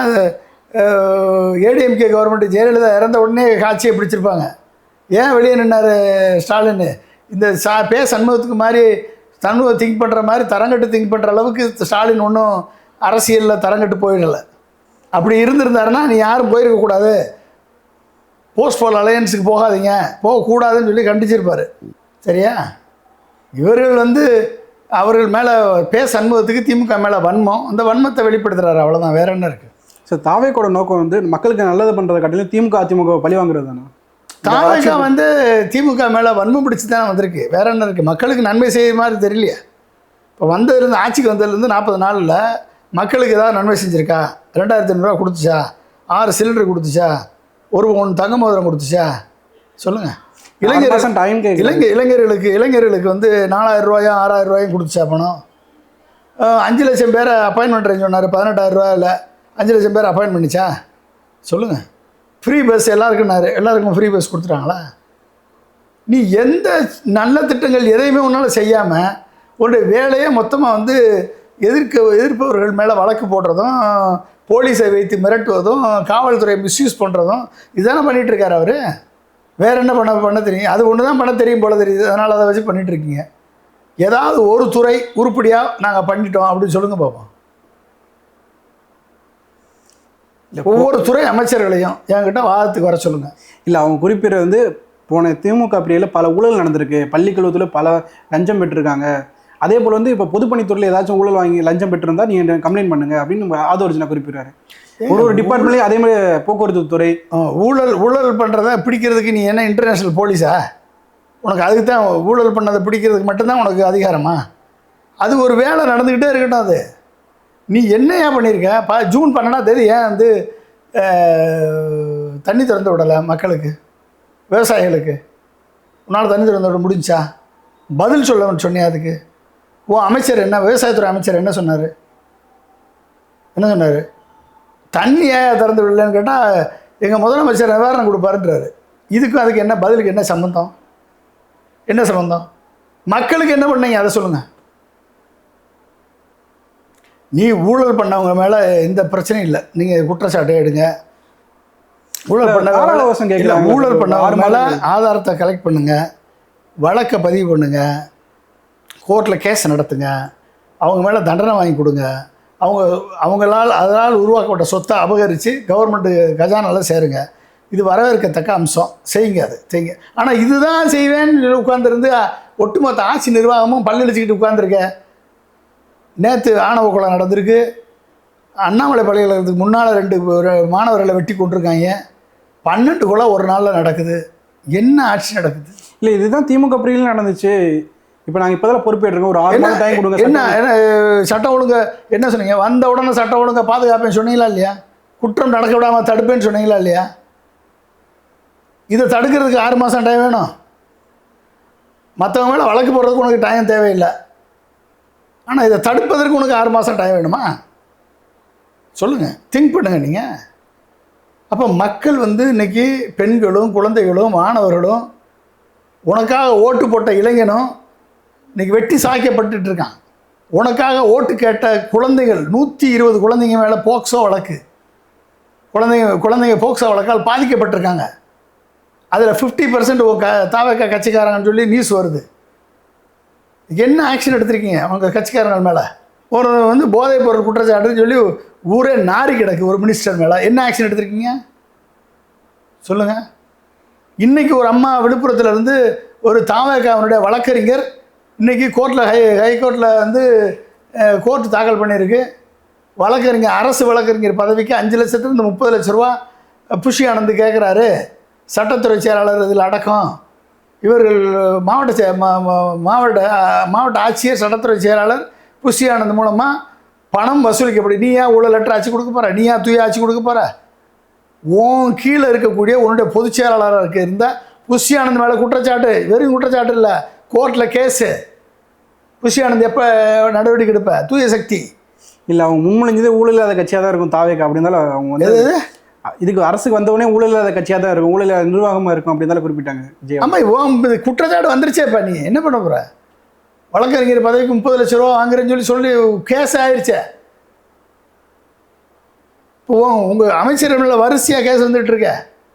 ஏடிஎம்கே கவர்மெண்ட் ஜெயலலிதா இறந்த உடனே ஆட்சியை பிடிச்சிருப்பாங்க. ஏன் வெளியே நின்னார் ஸ்டாலின்? இந்த சண்முகத்துக்கு மாதிரி சண்முகம் திங்க் பண்ணுற மாதிரி தரங்கட்டு திங்க் பண்ணுற அளவுக்கு ஸ்டாலின் ஒன்றும் அரசியலில் தரங்கட்டு போயிடலை. அப்படி இருந்திருந்தாருன்னா நீ யாரும் போயிருக்கக்கூடாது, போஸ்ட் போல் அலையன்ஸுக்கு போகாதீங்க, போகக்கூடாதுன்னு சொல்லி கண்டிச்சிருப்பார். சரியா? இவர்கள் வந்து அவர்கள் மேலே சண்முகத்துக்கு திமுக மேலே வன்மம், அந்த வன்மத்தை வெளிப்படுத்துகிறாரு, அவ்வளோதான். வேற என்ன இருக்குது? சார் தாவேக்கோட நோக்கம் வந்து மக்களுக்கு நல்லது பண்றதை காட்டிலும் திமுக அதிமுக பழி வாங்குறது தானே. தாவேக்கா வந்து திமுக மேலே வன்மம் பிடிச்சி தானே வந்திருக்கு. வேற என்ன இருக்குது? மக்களுக்கு நன்மை செய்கிற மாதிரி தெரியலையா? இப்போ வந்ததுலேருந்து ஆட்சிக்கு வந்ததுலேருந்து 40 நாளில் மக்களுக்கு ஏதாவது நன்மை செஞ்சுருக்கா? 2500 கொடுத்துச்சா? 6 சிலிண்டர் கொடுத்துச்சா? ஒரு 1 தங்க மோதிரம் கொடுத்துச்சா? சொல்லுங்கள். இளைஞர்களுக்கு வந்து 4000 ரூபாயும் 6000 ரூபாயும் கொடுத்துச்சா பணம்? 5 லட்சம் பேரை அப்பாயின்மெண்ட் சொன்னார். 18,000 இல்லை 5 லட்சம் பேர் அப்பாயின்ட் பண்ணிச்சா? சொல்லுங்கள். ஃப்ரீ பஸ் எல்லாருக்கும் ஃப்ரீ பஸ் கொடுத்துட்டாங்களா? நீ எந்த நல்ல திட்டங்கள் எதையுமே உன்னால் செய்யாமல் உன்னுடைய வேலையை மொத்தமாக வந்து எதிர்ப்பவர்கள் மேலே வழக்கு போடுறதும், போலீஸை வைத்து மிரட்டுவதும், காவல்துறையை மிஸ்யூஸ் பண்ணுறதும் இதுதானே பண்ணிகிட்ருக்காரு அவர். வேறு என்ன பண்ண தெரியும்? அது ஒன்று தான் பண்ண தெரியும் போல தெரியுது. அதனால் அதை வச்சு பண்ணிகிட்ருக்கீங்க. ஏதாவது ஒரு துறை உருப்படியாக நாங்கள் பண்ணிட்டோம் அப்படின்னு சொல்லுங்கள் பார்ப்போம். ஒவ்வொரு துறை அமைச்சர்களையும் என்கிட்ட வாதத்துக்கு வர சொல்லுங்கள். இல்லை, அவங்க குறிப்பிட வந்து போன திமுக பிரிவில் பல ஊழல் நடந்திருக்கு, பள்ளிக்கல்வித்தில் பல லஞ்சம் பெற்றிருக்காங்க. அதே போல் வந்து இப்போ பொதுப்பணித்துறையில் ஏதாச்சும் ஊழல் வாங்கி லஞ்சம் பெற்றிருந்தா நீங்கள் கம்ப்ளைண்ட் பண்ணுங்க அப்படின்னு ஆதோர்ஜினா குறிப்பிட்றாரு. ஒரு டிபார்ட்மெண்ட்லேயும் அதே மாதிரி போக்குவரத்து துறை ஊழல் பண்ணுறத பிடிக்கிறதுக்கு நீ என்ன இன்டர்நேஷ்னல் போலீஸா? உனக்கு அதுக்கு தான் ஊழல் பண்ணதை பிடிக்கிறதுக்கு மட்டும்தான் உனக்கு அதிகாரமா? அது ஒரு வேலை நடந்துக்கிட்டே இருக்கட்டும். அது நீ என்னையா பண்ணியிருக்க? ஜூன் 12ஆம் தேதி ஏன் வந்து தண்ணி திறந்து விடலை மக்களுக்கு, விவசாயிகளுக்கு? உன்னால் தண்ணி திறந்து விட முடிஞ்சா? பதில் சொல்ல சொன்னியா அதுக்கு? அமைச்சர் என்ன, விவசாயத்துறை அமைச்சர் என்ன சொன்னார்? தண்ணி ஏன் திறந்து விடலன்னு கேட்டால் எங்கள் முதலமைச்சர் நிவாரணம் கொடுப்பாருன்றாரு. இதுக்கும் அதுக்கு என்ன, பதிலுக்கு என்ன சம்பந்தம்? மக்களுக்கு என்ன பண்ணீங்க அதை சொல்லுங்கள். நீ ஊழல் பண்ணவங்க மேலே எந்த பிரச்சனையும் இல்லை, நீங்கள் குற்றச்சாட்டை எடுங்க. ஊழல் பண்ணவங்க மேலே ஆதாரத்தை கலெக்ட் பண்ணுங்கள், வழக்கை பதிவு பண்ணுங்கள், கோர்ட்டில் கேஸ் நடத்துங்க, அவங்க மேலே தண்டனை வாங்கி கொடுங்க. அதனால் உருவாக்கப்பட்ட சொத்தை அபகரித்து கவர்மெண்ட்டு கஜானால சேருங்க. இது வரவேற்கத்தக்க அம்சம். செய்யுங்க, அது செய்யுங்க. ஆனால் இதுதான் செய்வேன்னு உட்காந்துருந்து ஒட்டுமொத்த ஆட்சி நிர்வாகமும் பல்லடிச்சுக்கிட்டு உட்காந்துருக்க. நேற்று ஆணவ கொலை நடந்திருக்கு. அண்ணாமலை பல்கலைக்கழகத்துக்கு முன்னால் 2 மாணவர்களை வெட்டி கொண்டிருக்காங்க. 12 கொலை ஒரு நாளில் நடக்குது. என்ன ஆட்சி நடக்குது? இல்லை, இதுதான் திமுக பிரிவில் நடந்துச்சு. இப்போ நாங்கள் இப்போதான் பொறுப்பேற்றிருக்கோம். ஒரு 6 மாதம் டைம் கொடுங்க. என்ன சட்டம் ஒழுங்கு என்ன சொன்னீங்க? வந்த உடனே சட்டம் ஒழுங்கை பாதுகாப்பேன்னு சொன்னீங்களா இல்லையா? குற்றம் நடக்க விடாமல் தடுப்பேன்னு சொன்னீங்களா இல்லையா? இதை தடுக்கிறதுக்கு 6 மாதம் டைம் வேணும். மற்றவங்க மேலே வழக்கு போடுறதுக்கு உனக்கு டைம் தேவையில்லை. ஆனால் இதை தடுப்பதற்கு உனக்கு 6 மாதம் டைம் வேணுமா? சொல்லுங்கள், திங்க் பண்ணுங்கள் நீங்கள். அப்போ மக்கள் வந்து இன்றைக்கி பெண்களும் குழந்தைகளும் மாணவர்களும் உனக்காக ஓட்டு போட்ட இளைஞனும் இன்றைக்கி வெட்டி சாய்க்கப்பட்டுருக்கான். உனக்காக ஓட்டு கேட்ட குழந்தைகள் 120 குழந்தைங்க மேலே போக்சோ வழக்கு, குழந்தைங்க போக்சோ வழக்கால் பாதிக்கப்பட்டிருக்காங்க. அதில் 50% தாவேக்கா கட்சிக்காரங்கன்னு சொல்லி நியூஸ் வருது. என்ன ஆக்ஷன் எடுத்திருக்கீங்க அவங்க கட்சிக்காரங்கள் மேலே? ஒரு வந்து போதைப் பொருள் குற்றச்சாட்டுன்னு சொல்லி ஊரே நாரி கிடக்கு ஒரு மினிஸ்டர் மேலே. என்ன ஆக்ஷன் எடுத்திருக்கீங்க சொல்லுங்கள். இன்றைக்கி ஒரு அம்மா விழுப்புரத்தில் இருந்து ஒரு தாவேக்காவினுடைய வழக்கறிஞர் இன்றைக்கி கோர்ட்டில் ஹைகோர்ட்டில் வந்து கோர்ட்டு தாக்கல் பண்ணியிருக்கு. வழக்கறிஞர், அரசு வழக்கறிஞர் பதவிக்கு 5 லட்சத்துலேருந்து 30 லட்ச ரூபா புஷி ஆனந்து கேட்குறாரு. சட்டத்துறை செயலாளர் இதில் அடக்கம். இவர்கள் மாவட்ட ஆட்சியர், சட்டத்துறை செயலாளர் புஷி ஆனந்த் மூலமாக பணம் வசூலிக்கப்படும். நீ ஏன் ஊழல் லெட்டர் ஆட்சி கொடுக்க போகிற? நீ ஏன் தூய ஆட்சி கொடுக்க போகிற? உன் கீழே இருக்கக்கூடிய உன்னுடைய பொதுச் செயலாளராக இருந்தால் புஷி ஆனந்த் மேலே குற்றச்சாட்டு, வெறும் குற்றச்சாட்டு இல்லை, கோர்ட்டில் கேஸு. புஷி ஆனந்த் எப்போ நடவடிக்கை எடுப்ப? தூய சக்தி இல்லை, அவங்க முன்மொழிஞ்சதே ஊழல் இல்லாத கட்சியாக தான் இருக்கும் தாவேக்கா. அப்படி இருந்தாலும் அவங்க வந்து இதுக்கு அரசுக்கு வந்தவொடனே ஊழல் இல்லாத கட்சியாக தான் இருக்கும், ஊழல் இல்லாத நிர்வாகமாக இருக்கும் அப்படி இருந்தாலும் குறிப்பிட்டாங்க. ஆமாம், குற்றச்சாட்டு வந்துருச்சேப்பா. நீ என்ன பண்ண போகிற? வழக்கறிஞர் பதவிக்கு 30 லட்ச ரூபா வாங்குறேன்னு சொல்லி கேஸ் ஆயிடுச்சே. இப்போ உங்கள் அமைச்சர் மேலே வரிசையாக கேஸ் வந்துட்டுருக்க.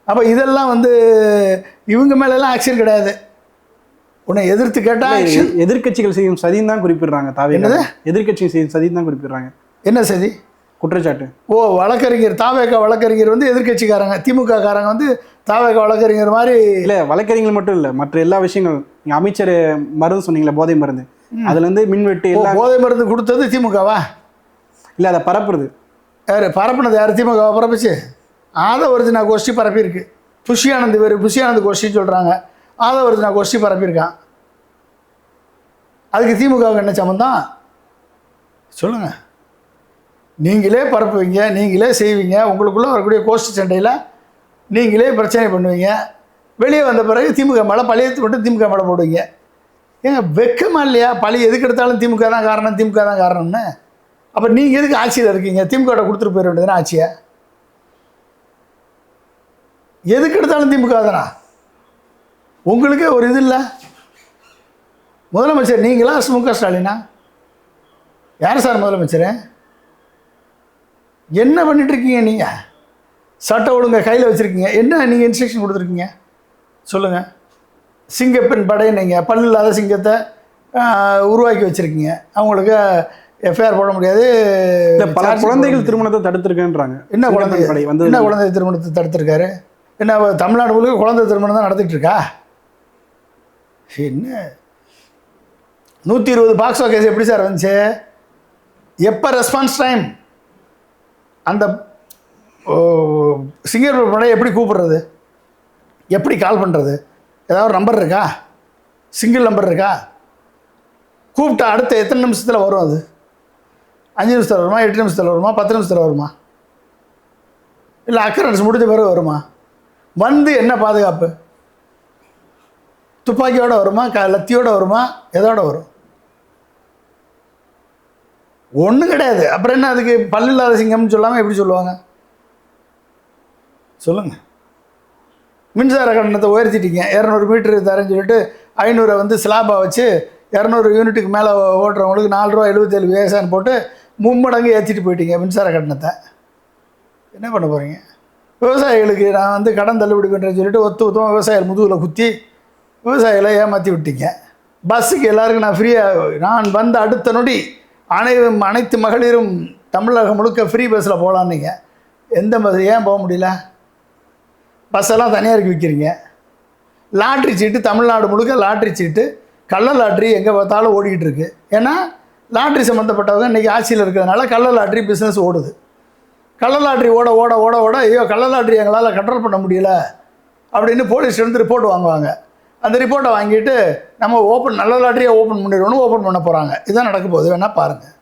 அப்போ இதெல்லாம் வந்து இவங்க மேலெல்லாம் ஆக்ஷன் கிடையாது. உன்னை எதிர்த்து கேட்டால் எதிர்கட்சிகள் செய்யும் சதின்னு தான் குறிப்பிடுறாங்க. தாவேக்கா எதிர்கட்சிகள் செய்யும் சதின்னு தான் குறிப்பிடுறாங்க. என்ன சதி? குற்றச்சாட்டு. வழக்கறிஞர், தாவேக்கா வழக்கறிஞர் வந்து எதிர்கட்சிக்காரங்க, திமுக காரங்க வந்து தாவேக்கா வழக்கறிஞர் மாதிரி இல்லை. வழக்கறிஞர் மட்டும் இல்லை, மற்ற எல்லா விஷயங்கள். நீங்கள் அமைச்சர் மருந்து சொன்னீங்களே, போதை மருந்து, அதுலேருந்து மின்வெட்டு எல்லாம். போதை மருந்து கொடுத்தது திமுகவா? இல்லை, அதை பரப்புறது. யார் பரப்புனது? யார் திமுக பரப்புச்சு? ஆதவர்ஜுனா கோஷ்டி பரப்பியிருக்கு. புஷியானந்த் பேர் புஷியானந்த் கோஷ்டின்னு சொல்கிறாங்க. ஆதவர்ஜுனா கோஷ்டி பரப்பியிருக்கான். அதுக்கு திமுகவுக்கு என்ன சம்மந்தம் சொல்லுங்கள்? நீங்களே பரப்புவீங்க, நீங்களே செய்வீங்க, உங்களுக்குள்ளே வரக்கூடிய கோஷ்டி சண்டையில் நீங்களே பிரச்சனை பண்ணுவீங்க. வெளியே வந்த பிறகு திமுக மேலே பழையத்து மட்டும் திமுக மேலே போடுவீங்க. ஏங்க வெக்கமா இல்லையா? பழி எதுக்கு எடுத்தாலும் திமுக தான் காரணம், திமுக தான் காரணம்னு. அப்போ நீங்கள் எதுக்கு ஆட்சியில் இருக்கீங்க? திமுக கொடுத்துட்டு போயிட வேண்டியதுனா ஆட்சியை? எதுக்கு எடுத்தாலும் திமுக தானா? உங்களுக்கே ஒரு இது இல்லை. முதலமைச்சர் நீங்களா மு க ஸ்டாலினா? யார் சார் முதலமைச்சர்? என்ன பண்ணிட்டுருக்கீங்க நீங்கள்? சட்ட ஒழுங்கை கையில் வச்சுருக்கீங்க. என்ன நீங்கள் இன்ஸ்ட்ரக்ஷன் கொடுத்துருக்கீங்க சொல்லுங்கள்? சிங்கப்பெண் படை நீங்கள் பல்லு இல்லாத சிங்கத்தை உருவாக்கி வச்சுருக்கீங்க. அவங்களுக்கு எஃப்ஐஆர் போட முடியாது. பல குழந்தைகள் திருமணத்தை தடுத்திருக்கேன்றாங்க. என்ன குழந்தை படை வந்து என்ன குழந்தை திருமணத்தை தடுத்திருக்காரு? என்ன தமிழ்நாடு முழுக்க குழந்தை திருமணம் தான் நடத்திட்டுருக்கா? என்ன 120 பாக்ஸோ கேஸ் எப்படி சார் வந்துச்சு? எப்போ ரெஸ்பான்ஸ் டைம்? அந்த சிங்கப்பெண் படை எப்படி கூப்பிடுறது? எப்படி கால் பண்ணுறது? ஏதாவது ஒரு நம்பர் இருக்கா? சிங்கிள் நம்பர் இருக்கா? கூப்பிட்டா அடுத்த எத்தனை நிமிஷத்தில் வரும்? அது 5 நிமிஷத்தில் வருமா, 8 நிமிஷத்தில் வருமா, 10 நிமிஷத்தில் வருமா, இல்லை அக்கரன்ஸ் முடிஞ்ச பிறகு வருமா? வந்து என்ன பாதுகாப்பு? துப்பாக்கியோடு வருமா, லத்தியோடு வருமா, எதோட வரும்? ஒன்றும் கிடையாது. அப்புறம் என்ன அதுக்கு பல்லு இல்லாத சிங்கம்னு சொல்லாமல் எப்படி சொல்லுவாங்க சொல்லுங்கள்? மின்சார கட்டணத்தை உயர்த்திட்டீங்க. 200 மீட்டரு தரேன்னு சொல்லிட்டு 500 வந்து ஸ்லாபாக வச்சு 200 யூனிட்டுக்கு மேலே ஓட்டுறவங்களுக்கு 4.77 போட்டு மும்மடங்கு ஏற்றிட்டு போயிட்டீங்க மின்சார கட்டணத்தை. என்ன பண்ண போகிறீங்க? விவசாயிகளுக்கு நான் வந்து கடன் தள்ளுபடி பண்ணுறேன்னு சொல்லிட்டு ஒத்துவம் விவசாயிகள் முதுகில் குத்தி விவசாயிகளை ஏமாற்றி விட்டீங்க. பஸ்ஸுக்கு எல்லாருக்கும் நான் ஃப்ரீயாக, நான் வந்த அடுத்த நொடி அனைத்து மகளிரும் தமிழகம் முழுக்க ஃப்ரீ பஸ்ஸில் போகலான்னீங்க. எந்த பஸ் ஏன் போக முடியல? பஸ்ஸெல்லாம் தனியாருக்கு விற்கிறீங்க. லாட்ரி சீட்டு தமிழ்நாடு முழுக்க லாட்ரி சீட்டு, கள்ள லாட்ரி எங்கே பார்த்தாலும் ஓடிக்கிட்டு இருக்குது. ஏன்னா லாட்ரி சம்மந்தப்பட்டவங்க இன்றைக்கி ஆட்சியில் இருக்கிறதுனால கள்ள லாட்ரி பிஸ்னஸ் ஓடுது. கள்ள லாட்ரி ஓட ஓட ஓட ஓட ஐயோ கள்ள லாட்ரி எங்களால் கண்ட்ரோல் பண்ண முடியல அப்படின்னு போலீஸ்லேருந்து ரிப்போர்ட் வாங்குவாங்க. அந்த ரிப்போர்ட்டை வாங்கிட்டு நம்ம நல்ல லாட்ரியை ஓப்பன் பண்ணிடுவோன்னு ஓப்பன் பண்ண போகிறாங்க. இதுதான் நடக்க போகுது. வேணால் பாருங்கள்.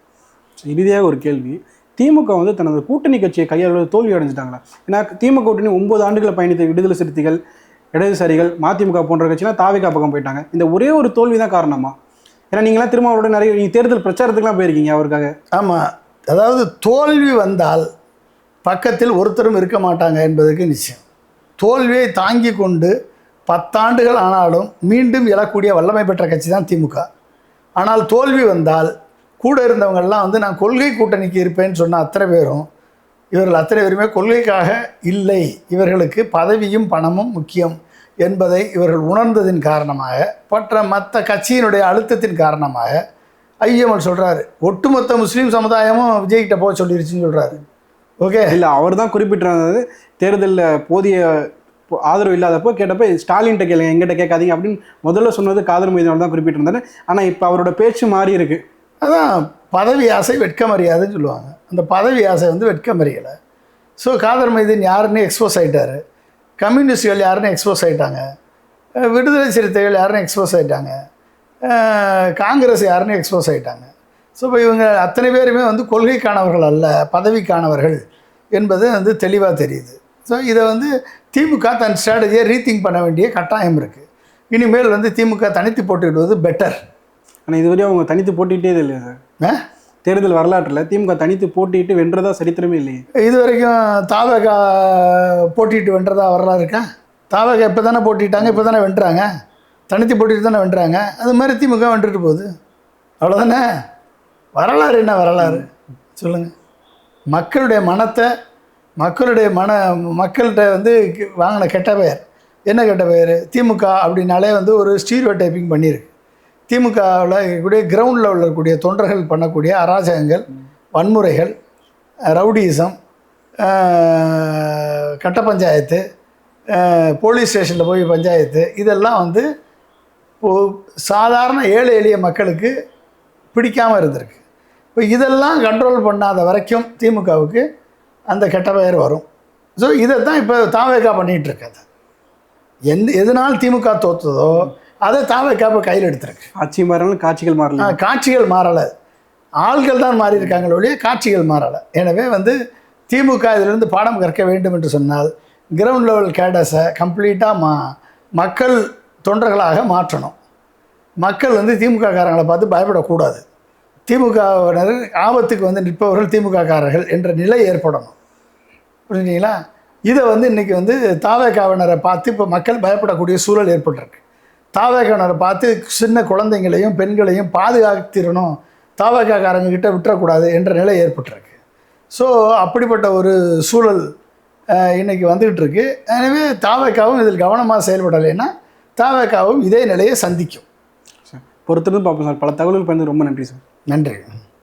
இறுதியாக ஒரு கேள்வி. திமுக வந்து தனது கூட்டணி கட்சியை கையாளுவது தோல்வி அடைஞ்சிட்டாங்களா? ஏன்னா திமுக கூட்டணி 9 ஆண்டுகளை பயணித்த விடுதலை சிறுத்தைகள், இடதுசாரிகள், மதிமுக போன்ற கட்சிலாம் தாவேகா பக்கம் போயிட்டாங்க. இந்த ஒரே ஒரு தோல்வி தான் காரணமா? ஏன்னா நீங்களாம் திரும்ப அவரோட நிறைய தேர்தல் பிரச்சாரத்துக்குலாம் போயிருக்கீங்க அவருக்காக. ஆமாம், அதாவது தோல்வி வந்தால் பக்கத்தில் ஒருத்தரும் இருக்க மாட்டாங்க என்பதுக்கு நிச்சயம். தோல்வியை தாங்கி கொண்டு 10 ஆண்டுகள் ஆனாலும் மீண்டும் எழக்கூடிய வல்லமை பெற்ற கட்சி தான் திமுக. ஆனால் தோல்வி வந்தால் கூட இருந்தவங்கள்லாம் வந்து நான் கொள்கை கூட்டணிக்கு இருப்பேன்னு சொன்ன அத்தனை பேரும், இவர்கள் அத்தனை பேருமே கொள்கைக்காக இல்லை, இவர்களுக்கு பதவியும் பணமும் முக்கியம் என்பதை இவர்கள் உணர்ந்ததின் காரணமாக மற்ற கட்சியினுடைய அழுத்தத்தின் காரணமாக ஐயமல் சொல்கிறாரு, ஒட்டுமொத்த முஸ்லீம் சமுதாயமும் விஜய்கிட்ட போக சொல்லிருச்சுன்னு சொல்கிறாரு. ஓகே, இல்லை அவர் தான் குறிப்பிட்டிருந்தது தேர்தலில் போதிய ஆதரவு இல்லாதப்போ கேட்டப்போ ஸ்டாலின்கிட்ட கேளுங்க, எங்கிட்ட கேட்காதீங்க அப்படின்னு முதல்ல சொன்னது காதர் மீதானோட தான் குறிப்பிட்டிருந்தாரு. ஆனால் இப்போ அவரோட பேச்சு மாறி இருக்கு. அதான் பதவி ஆசை வெட்கமறியாதுன்னு சொல்லுவாங்க. அந்த பதவி ஆசை வந்து வெட்கமறியலை. ஸோ காதர் மைதீன் யாருன்னு எக்ஸ்போஸ் ஆகிட்டார், கம்யூனிஸ்டுகள் யாருன்னு எக்ஸ்போஸ் ஆகிட்டாங்க, விடுதலை சிறுத்தைகள் யாருன்னு எக்ஸ்போஸ் ஆகிட்டாங்க, காங்கிரஸ் யாருன்னு எக்ஸ்போஸ் ஆகிட்டாங்க. ஸோ இப்போ இவங்க அத்தனை பேருமே வந்து கொள்கைக்கானவர்கள் அல்ல, பதவிக்கானவர்கள் என்பது வந்து தெளிவாக தெரியுது. ஸோ இதை வந்து திமுக தன் ஸ்ட்ராட்டஜியை ரீதிங்க் பண்ண வேண்டிய கட்டாயம் இருக்குது. இனிமேல் வந்து திமுக தனித்து போட்டிடுவது பெட்டர். ஆனால் இதுவரையும் அவங்க தனித்து போட்டிகிட்டே இல்லையா சார்? தேர்தல் வரலாற்றில் திமுக தனித்து போட்டிட்டு வென்றதா சரித்திரமே இல்லையே. இது வரைக்கும் தாவேகா போட்டிட்டு வென்றதா வரலாறு இருக்கா? தாவேகா இப்போ தானே போட்டிட்டாங்க, இப்போ தானே வென்றாங்க, தனித்து போட்டிட்டு தானே வென்றாங்க. அது மாதிரி திமுக வென்றுட்டு போகுது, அவ்வளோதானே. வரலாறு என்ன வரலாறு சொல்லுங்கள்? மக்களுடைய மனத்தை மக்கள்கிட்ட வந்து வாங்கின கெட்ட பெயர் என்ன? கெட்ட பெயர் திமுக அப்படின்னாலே வந்து ஒரு ஸ்டீரியோ டைப்பிங் பண்ணியிருக்கு. திமுகவில் இருக்கக்கூடிய கிரவுண்டில் உள்ளக்கூடிய தொண்டர்கள் பண்ணக்கூடிய அராஜகங்கள், வன்முறைகள், ரவுடிசம், கட்ட பஞ்சாயத்து, போலீஸ் ஸ்டேஷனில் போய் பஞ்சாயத்து, இதெல்லாம் வந்து சாதாரண ஏழை எளிய மக்களுக்கு பிடிக்காமல் இருந்திருக்கு. இப்போ இதெல்லாம் கண்ட்ரோல் பண்ணாத வரைக்கும் திமுகவுக்கு அந்த கெட்ட பெயர் வரும். ஸோ இதை தான் இப்போ தாவேக்கா பண்ணிகிட்டு இருக்காது. எதனால் திமுக தோற்றுதோ அதை தாவேக்கா இப்போ கையில் எடுத்திருக்கு. ஆட்சி மாறலாம், காட்சிகள் மாறல. காட்சிகள் மாறலை, ஆள்கள் தான் மாறி இருக்காங்களே ஒழிய காட்சிகள் மாறலை. எனவே வந்து திமுக இதிலிருந்து பாடம் கற்க வேண்டும் என்று சொன்னால் கிரவுண்ட் லெவல் கேடர்ஸை கம்ப்ளீட்டாக மக்கள் தொண்டர்களாக மாற்றணும். மக்கள் வந்து திமுக காரங்களை பார்த்து பயப்படக்கூடாது. திமுகவினர் ஆபத்துக்கு வந்து நிற்பவர்கள் திமுக காரர்கள் என்ற நிலை ஏற்படணும். புரிஞ்சுங்களா? இதை வந்து இன்றைக்கி வந்து தாவேக்காவினரை பார்த்து இப்போ மக்கள் பயப்படக்கூடிய சூழல் ஏற்பட்டிருக்கு. தாவேக்காவினரை பார்த்து சின்ன குழந்தைங்களையும் பெண்களையும் பாதுகாத்திடணும், தாவேக்காரங்கக்கிட்ட விட்டுறக்கூடாது என்ற நிலை ஏற்பட்டிருக்கு. ஸோ அப்படிப்பட்ட ஒரு சூழல் இன்றைக்கி வந்துக்கிட்டு இருக்கு. எனவே தாவேக்காவும் இதில் கவனமாக செயல்படலைன்னா தாவேக்காவும் இதே நிலையை சந்திக்கும். பொறுத்திருந்து பார்ப்போம் சார். பல தகவல்கள் பயந்து ரொம்ப நன்றி சார். நன்றி.